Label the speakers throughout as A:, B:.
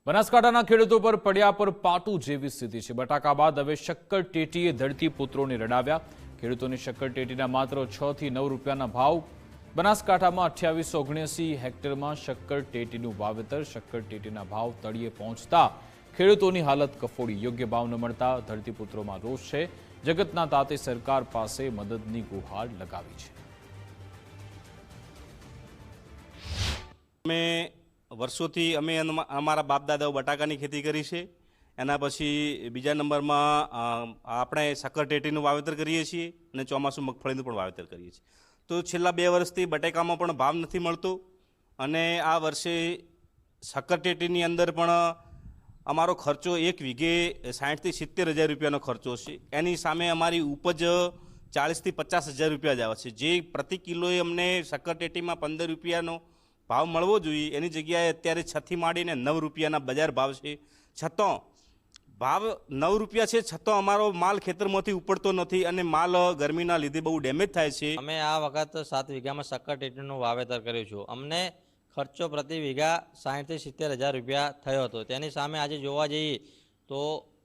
A: બનાસકાંઠાના ખેડૂતો પર પડ્યા પર પાટું જેવી સ્થિતિ છે। બટાકા બાદ હવે શક્કર ટેટીએ ધરતીપુત્રોને રડાવ્યા। ખેડૂતોની શક્કર ટેટીના માત્ર 6 થી 9 રૂપિયાના ભાવ। બનાસકાંઠામાં 2879 હેક્ટરમાં શક્કર ટેટીનું વાવેતર। શક્કર ટેટીના ભાવ તળિયે પહોંચતા ખેડૂતોની હાલત કફોડી। યોગ્ય ભાવ ન મળતા ધરતીપુત્રોમાં રોષ છે। જગતના તાતે સરકાર પાસે મદદની ગુહાર લગાવી છે।
B: વર્ષોથી અમે અમારા બાપ દાદાઓ બટાકાની ખેતી કરી છે। એના પછી બીજા નંબરમાં આપણે શક્કર ટેટીનું વાવેતર કરીએ છીએ અને ચોમાસું મગફળીનું પણ વાવેતર કરીએ છીએ। તો છેલ્લા 2 વર્ષથી બટાકામાં પણ ભાવ નથી મળતો અને આ વર્ષે શક્કર ટેટીની અંદર પણ અમારો ખર્ચો 1 વીઘે 60 થી 70 હજાર રૂપિયાનો ખર્ચો છે। એની સામે અમારી ઉપજ 40 થી 50 હજાર રૂપિયા જ આવે છે। જે પ્રતિ કિલોએ અમને શક્કર ટેટીમાં 15 રૂપિયાનો ભાવ મળવો જોઈએ એની જગ્યાએ અત્યારે 6 થી માંડીને 9 રૂપિયાના બજાર ભાવ છે। છતાં ભાવ 9 રૂપિયા છે છતાં અમારો માલ ખેતરમાંથી ઉપડતો નથી અને માલ ગરમીના લીધે બહુ ડેમેજ થાય છે।
C: અમે આ વખત 7 વીઘામાં શક્કર ટેટીનું વાવેતર કર્યું છું। અમને ખર્ચો પ્રતિ વીઘા 60 થી 70 હજાર રૂપિયા થયો હતો। તેની સામે આજે જોવા જઈએ તો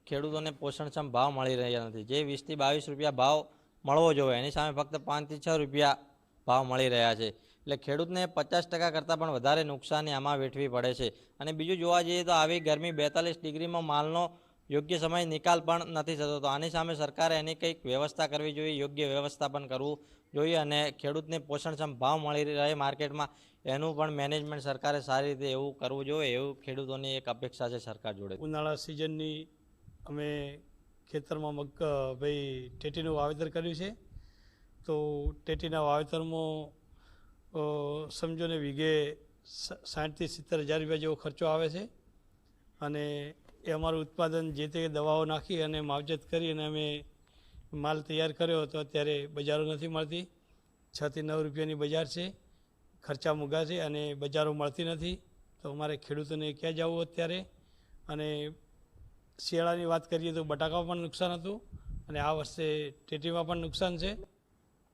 C: ખેડૂતોને પોષણક્ષમ ભાવ મળી રહ્યા નથી। જે 20 થી 22 રૂપિયા ભાવ મળવો જોઈએ એની સામે ફક્ત 5 થી 6 રૂપિયા ભાવ મળી રહ્યા છે। એટલે ખેડૂતને 50% કરતાં પણ વધારે નુકસાની આમાં વેઠવી પડે છે। અને બીજું જોવા જઈએ તો આવી ગરમી 42 ડિગ્રીમાં માલનો યોગ્ય સમય નિકાલ પણ નથી થતો। તો આની સામે સરકારે એની કંઈક વ્યવસ્થા કરવી જોઈએ, યોગ્ય વ્યવસ્થાપન કરવું જોઈએ અને ખેડૂતને પોષણક્ષમ ભાવ મળી રહે માર્કેટમાં એનું પણ મેનેજમેન્ટ સરકારે સારી રીતે એવું કરવું જોઈએ એવું ખેડૂતોની એક અપેક્ષા છે સરકાર જોડે।
D: ઉનાળા સિઝનની અમે ખેતરમાં ટેટીનું વાવેતર કર્યું છે। તો ટેટીના વાવેતરમાં સમજો ને વીઘે 60 થી 70 હજાર રૂપિયા જેવો ખર્ચો આવે છે અને એ અમારું ઉત્પાદન જે તે દવાઓ નાખી અને માવજત કરી અને અમે માલ તૈયાર કર્યો તો અત્યારે બજારો નથી મળતી। 6 થી 9 રૂપિયાની બજાર છે, ખર્ચા મોંઘા છે અને બજારો મળતી નથી। તો અમારે ખેડૂતોને ક્યાં જવું અત્યારે? અને શિયાળાની વાત કરીએ તો બટાકામાં પણ નુકસાન હતું અને આ વર્ષે ટેટીમાં પણ નુકસાન છે।